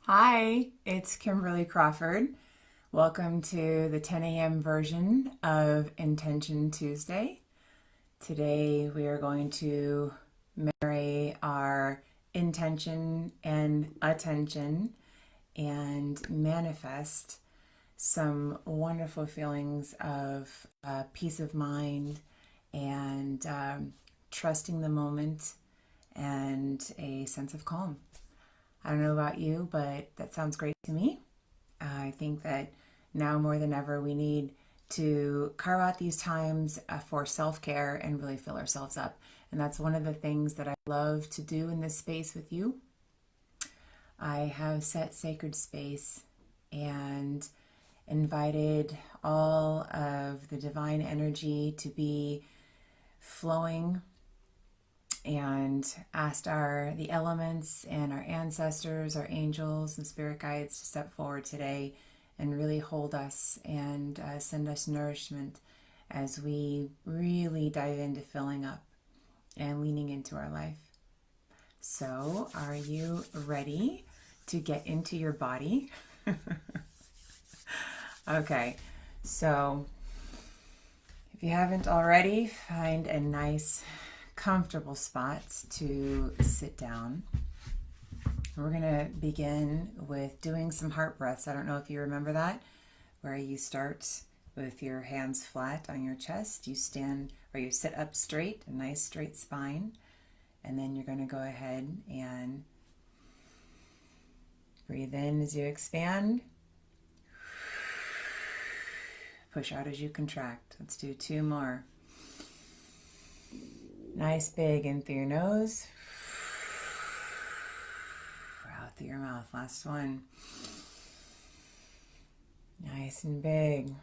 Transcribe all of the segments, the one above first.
Hi, it's Kimberly Crawford. Welcome to the 10 a.m. version of Intention Tuesday. Today we are going to marry our intention and attention and manifest some wonderful feelings of peace of mind and trusting the moment and a sense of calm. I don't know about you, but that sounds great to me. I think that now more than ever, we need to carve out these times for self-care and really fill ourselves up. And that's one of the things that I love to do in this space with you. I have set sacred space and invited all of the divine energy to be flowing and asked the elements and our ancestors, our angels and spirit guides to step forward today and really hold us and send us nourishment as we really dive into filling up and leaning into our life. So, are you ready to get into your body? Okay, so if you haven't already, find a nice comfortable spots to sit down. We're going to begin with doing some heart breaths. I don't know if you remember that, where you start with your hands flat on your chest. You stand or you sit up straight, a nice straight spine, and then you're going to go ahead and breathe in as you expand. Push out as you contract. Let's do two more. Nice big in through your nose, out through your mouth. Last one. Nice and big.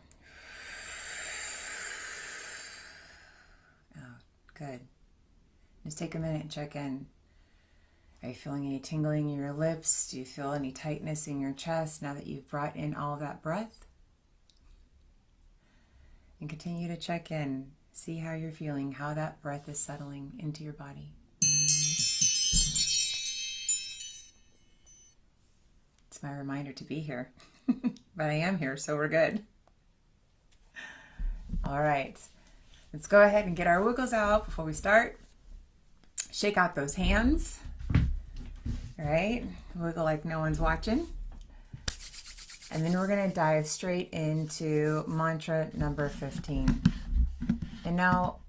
Oh, good. Just take a minute and check in. Are you feeling any tingling in your lips? Do you feel any tightness in your chest now that you've brought in all of that breath? And continue to check in. See how you're feeling, how that breath is settling into your body. It's my reminder to be here. But I am here, so we're good. All right. Let's go ahead and get our wiggles out before we start. Shake out those hands. All right. Wiggle like no one's watching. And then we're going to dive straight into mantra number 15. And now,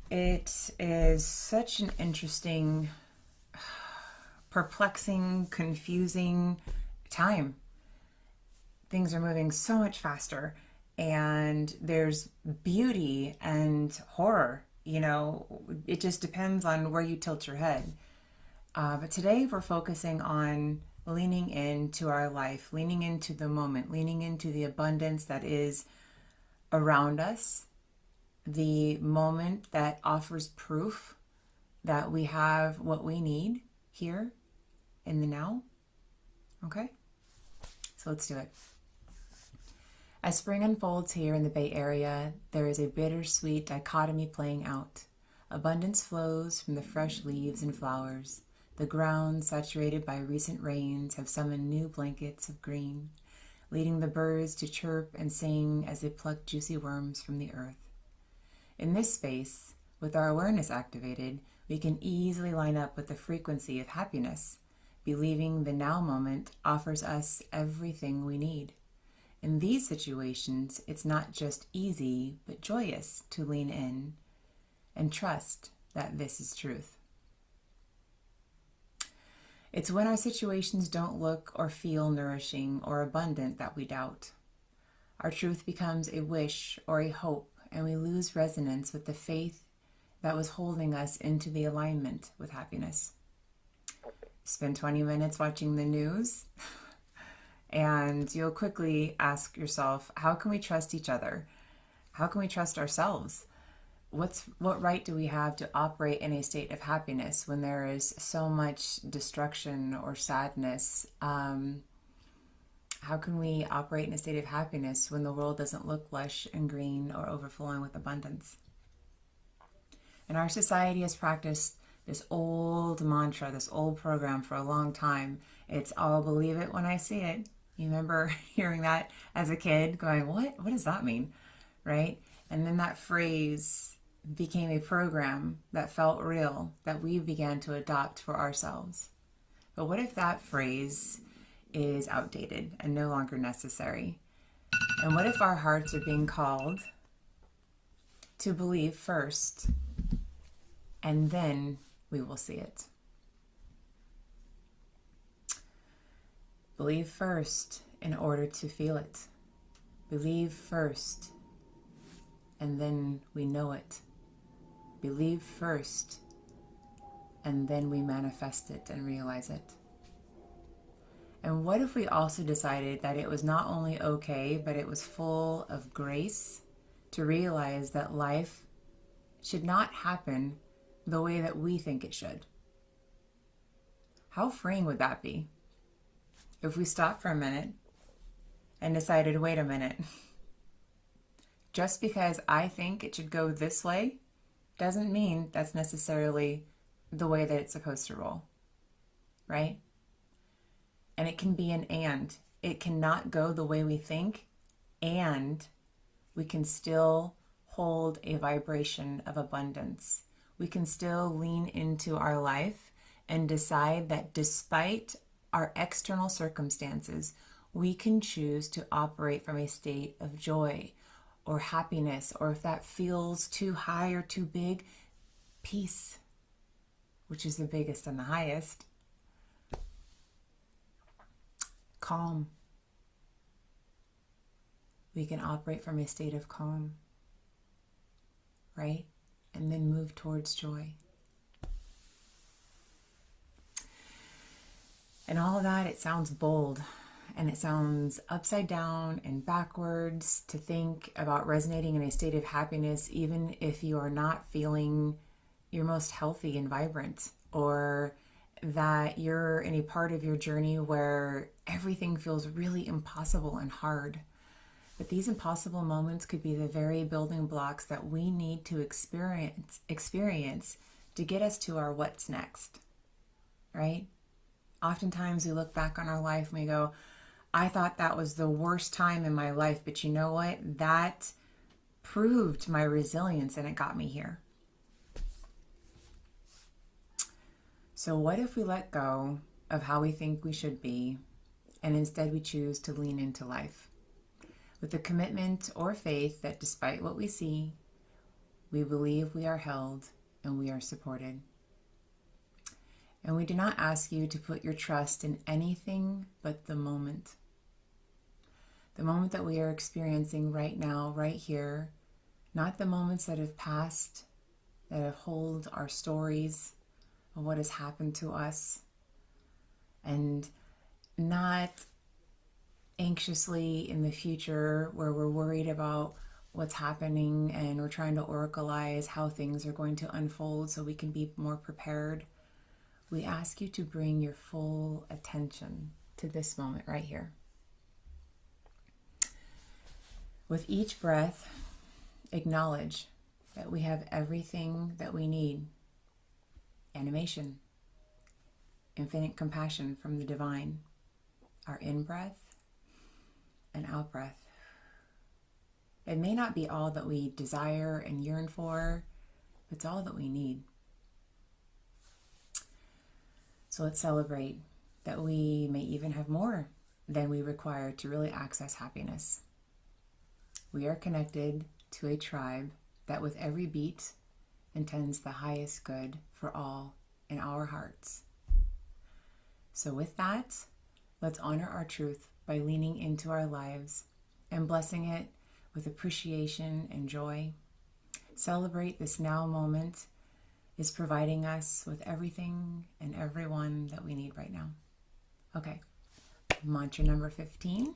it is such an interesting, perplexing, confusing time. Things are moving so much faster, and there's beauty and horror. You know, it just depends on where you tilt your head. But today we're focusing on leaning into our life, leaning into the moment, leaning into the abundance that is around us, the moment that offers proof that we have what we need here in the now. Okay? So let's do it. As spring unfolds here in the Bay Area, there is a bittersweet dichotomy playing out. Abundance flows from the fresh leaves and flowers. The ground, saturated by recent rains, have summoned new blankets of green, leading the birds to chirp and sing as they pluck juicy worms from the earth. In this space, with our awareness activated, we can easily line up with the frequency of happiness, believing the now moment offers us everything we need. In these situations, it's not just easy, but joyous to lean in and trust that this is truth. It's when our situations don't look or feel nourishing or abundant that we doubt. Our truth becomes a wish or a hope, and we lose resonance with the faith that was holding us into the alignment with happiness. Spend 20 minutes watching the news, and you'll quickly ask yourself, how can we trust each other? How can we trust ourselves? What right do we have to operate in a state of happiness when there is so much destruction or sadness? How can we operate in a state of happiness when the world doesn't look lush and green or overflowing with abundance? And our society has practiced this old mantra, this old program for a long time. It's I'll believe it when I see it. You remember hearing that as a kid going, what does that mean? Right? And then that phrase became a program that felt real, that we began to adopt for ourselves. But what if that phrase is outdated and no longer necessary? And what if our hearts are being called to believe first, and then we will see it? Believe first in order to feel it. Believe first, and then we know it. Believe first, and then we manifest it and realize it. And what if we also decided that it was not only okay, but it was full of grace to realize that life should not happen the way that we think it should? How freeing would that be? If we stopped for a minute and decided, wait a minute, just because I think it should go this way doesn't mean that's necessarily the way that it's supposed to roll, right? And it can be an and. It cannot go the way we think, and we can still hold a vibration of abundance. We can still lean into our life and decide that despite our external circumstances, we can choose to operate from a state of joy or happiness, or if that feels too high or too big, peace, which is the biggest and the highest. Calm. We can operate from a state of calm, right? And then move towards joy. And all of that, it sounds bold, and it sounds upside down and backwards to think about resonating in a state of happiness, even if you are not feeling your most healthy and vibrant, or that you're in a part of your journey where everything feels really impossible and hard. But these impossible moments could be the very building blocks that we need to experience to get us to our what's next, right? Oftentimes we look back on our life and we go, I thought that was the worst time in my life, but you know what? That proved my resilience and it got me here. So what if we let go of how we think we should be, and instead we choose to lean into life with the commitment or faith that despite what we see, we believe we are held and we are supported. And we do not ask you to put your trust in anything but the moment. The moment that we are experiencing right now, right here, not the moments that have passed, that hold our stories of what has happened to us, and not anxiously in the future where we're worried about what's happening and we're trying to oracleize how things are going to unfold so we can be more prepared. We ask you to bring your full attention to this moment right here. With each breath, acknowledge that we have everything that we need. Animation, infinite compassion from the divine, our in-breath and out-breath. It may not be all that we desire and yearn for, but it's all that we need. So let's celebrate that we may even have more than we require to really access happiness. We are connected to a tribe that with every beat intends the highest good for all in our hearts. So with that, let's honor our truth by leaning into our lives and blessing it with appreciation and joy. Celebrate this now moment is providing us with everything and everyone that we need right now. Okay, mantra number 15,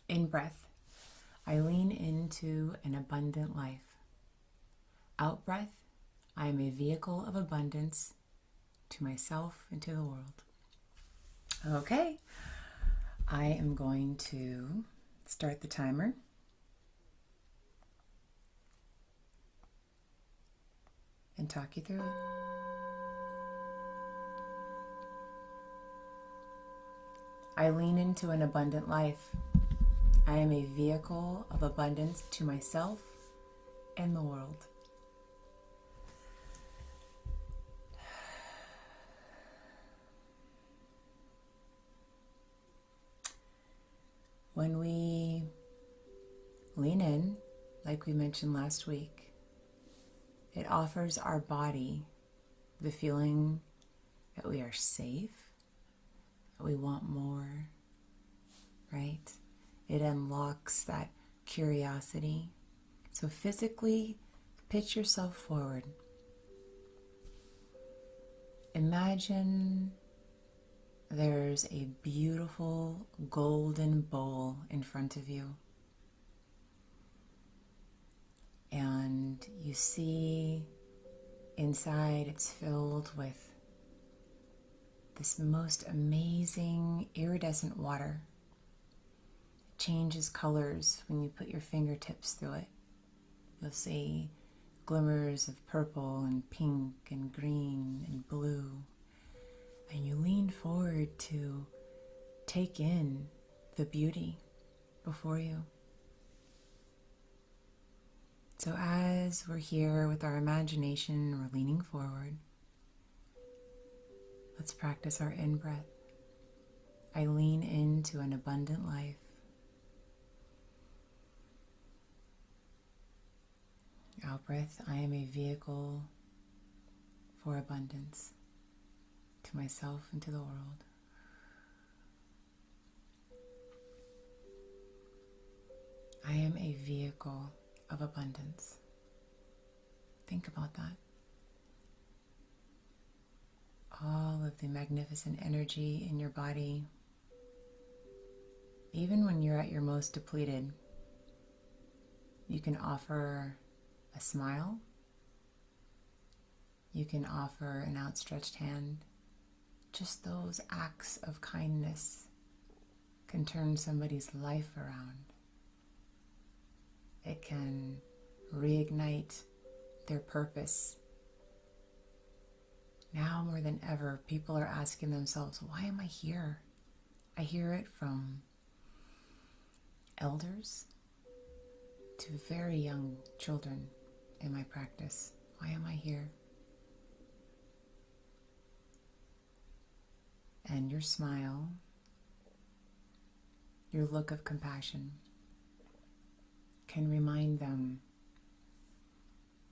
in breath, I lean into an abundant life. Out breath, I am a vehicle of abundance to myself and to the world. Okay, I am going to start the timer. And talk you through it. I lean into an abundant life. I am a vehicle of abundance to myself and the world. When we lean in, like we mentioned last week, it offers our body the feeling that we are safe, that we want more, right? It unlocks that curiosity. So physically, pitch yourself forward. Imagine there's a beautiful golden bowl in front of you. And you see inside it's filled with this most amazing iridescent water. It changes colors when you put your fingertips through it. You'll see glimmers of purple and pink and green and blue. And you lean forward to take in the beauty before you. So as we're here with our imagination, we're leaning forward. Let's practice our in-breath. I lean into an abundant life. Out-breath, I am a vehicle for abundance to myself and to the world. I am a vehicle of abundance. Think about that. All of the magnificent energy in your body, even when you're at your most depleted, you can offer a smile. You can offer an outstretched hand. Just those acts of kindness can turn somebody's life around. It can reignite their purpose. Now more than ever, people are asking themselves, why am I here? I hear it from elders to very young children in my practice. Why am I here? And your smile, your look of compassion can remind them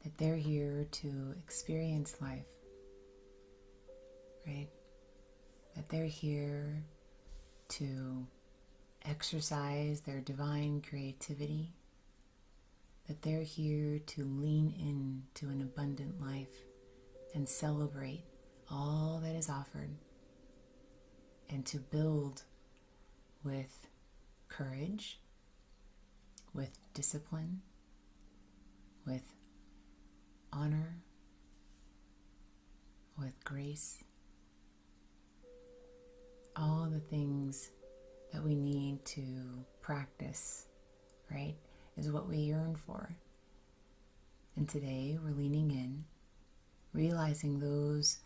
that they're here to experience life, right? That they're here to exercise their divine creativity, that they're here to lean into an abundant life and celebrate all that is offered, and to build with courage, with discipline, with honor, with grace, all the things that we need to practice, right, is what we yearn for. And today we're leaning in, realizing those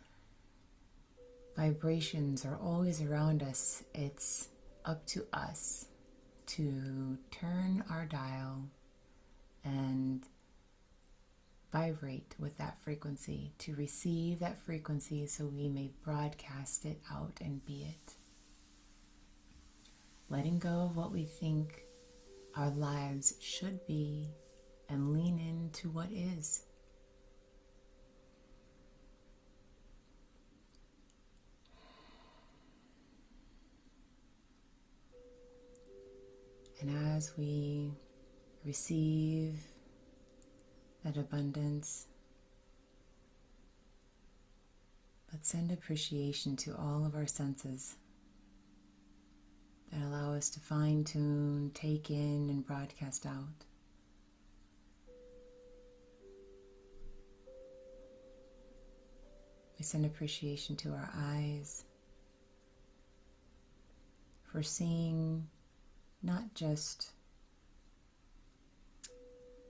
vibrations are always around us. It's up to us to turn our dial and vibrate with that frequency, to receive that frequency so we may broadcast it out and be it. Letting go of what we think our lives should be and lean into what is. And as we receive that abundance, let's send appreciation to all of our senses that allow us to fine-tune, take in, and broadcast out. We send appreciation to our eyes for seeing not just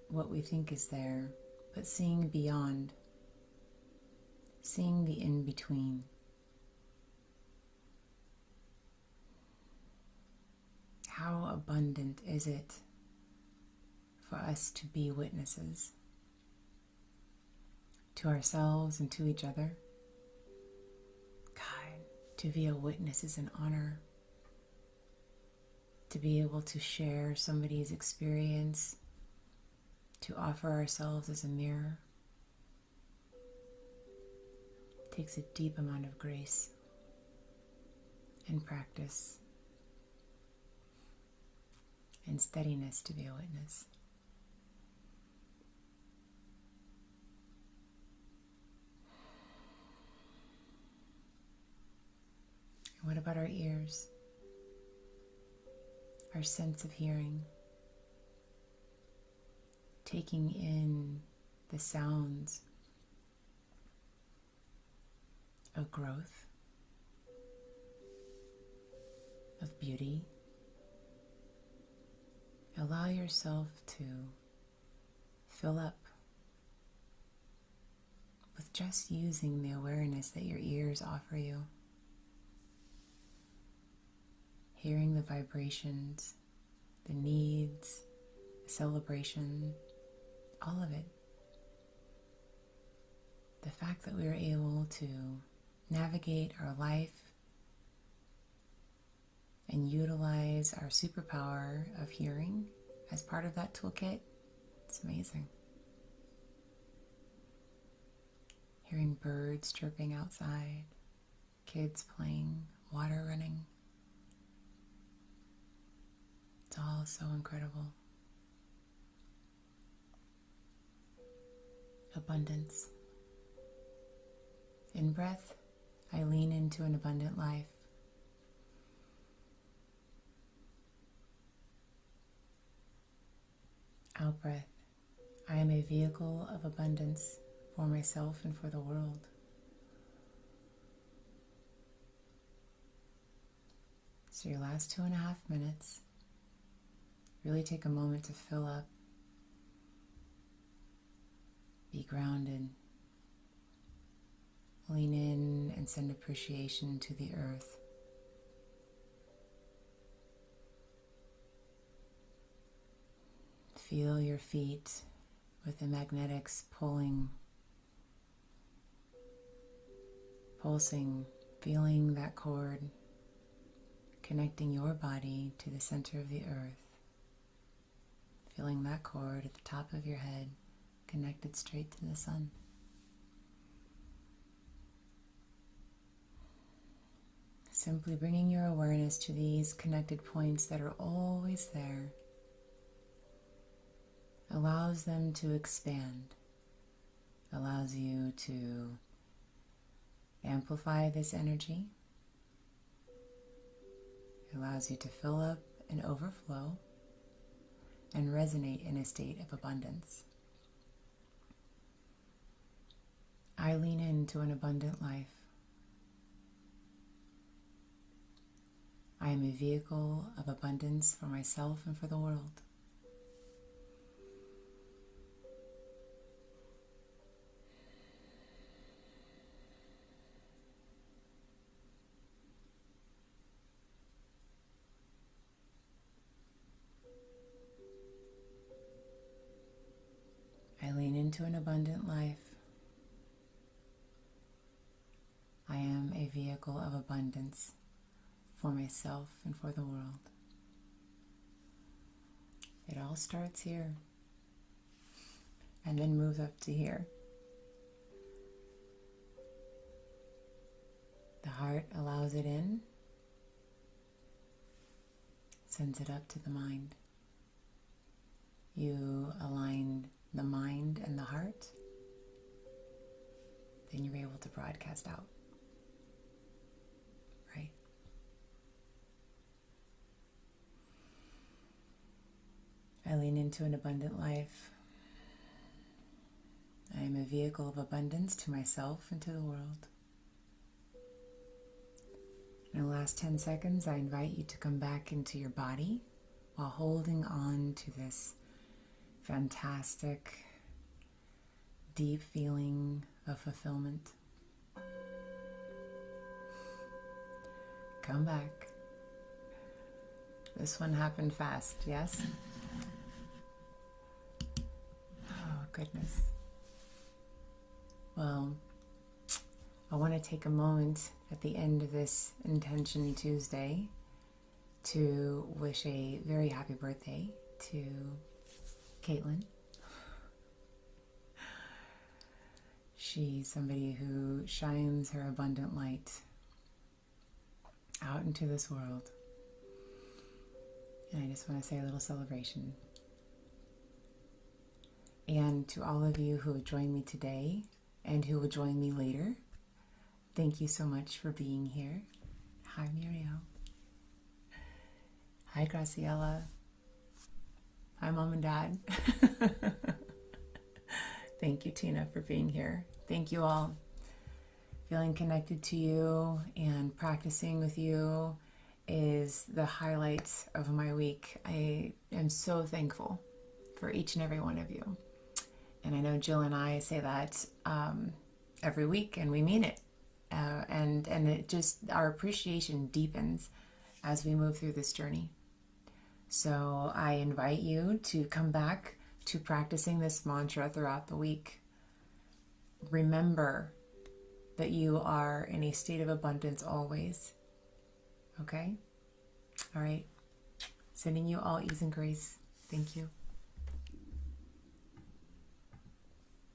what we think is there, but seeing beyond, seeing the in-between. How abundant is it for us to be witnesses to ourselves and to each other? God, to be a witness is an honor. To be able to share somebody's experience, to offer ourselves as a mirror, takes a deep amount of grace and practice and steadiness to be a witness. And what about our ears? Our sense of hearing, taking in the sounds of growth, of beauty. Allow yourself to fill up with just using the awareness that your ears offer you. Hearing the vibrations, the needs, the celebration, all of it. The fact that we are able to navigate our life and utilize our superpower of hearing as part of that toolkit, it's amazing. Hearing birds chirping outside, kids playing, water running. It's all so incredible. Abundance. In breath, I lean into an abundant life. Out breath, I am a vehicle of abundance for myself and for the world. So your last 2.5 minutes, really take a moment to fill up, be grounded, lean in and send appreciation to the earth. Feel your feet with the magnetics pulsing, feeling that cord, connecting your body to the center of the earth. Feeling that cord at the top of your head, connected straight to the sun. Simply bringing your awareness to these connected points that are always there allows them to expand, allows you to amplify this energy, allows you to fill up and overflow and resonate in a state of abundance. I lean into an abundant life. I am a vehicle of abundance for myself and for the world. I lean into an abundant life. I am a vehicle of abundance for myself and for the world. It all starts here and then moves up to here. The heart allows it in, sends it up to the mind. You aligned the mind and the heart, then you're able to broadcast out. Right? I lean into an abundant life. I am a vehicle of abundance to myself and to the world. In the last 10 seconds, I invite you to come back into your body while holding on to this fantastic, deep feeling of fulfillment. Come back. This one happened fast, yes? Oh, goodness. Well, I want to take a moment at the end of this Intention Tuesday to wish a very happy birthday to Caitlin. She's somebody who shines her abundant light out into this world. And I just want to say a little celebration. And to all of you who have joined me today and who will join me later, thank you so much for being here. Hi, Muriel. Hi, Graciela. Hi, Mom and Dad. Thank you, Tina, for being here. Thank you all. Feeling connected to you and practicing with you is the highlight of my week. I am so thankful for each and every one of you. And I know Jill and I say that every week, and we mean it. And it just, our appreciation deepens as we move through this journey. So I invite you to come back to practicing this mantra throughout the week. Remember that you are in a state of abundance always. Okay? All right. Sending you all ease and grace. Thank you.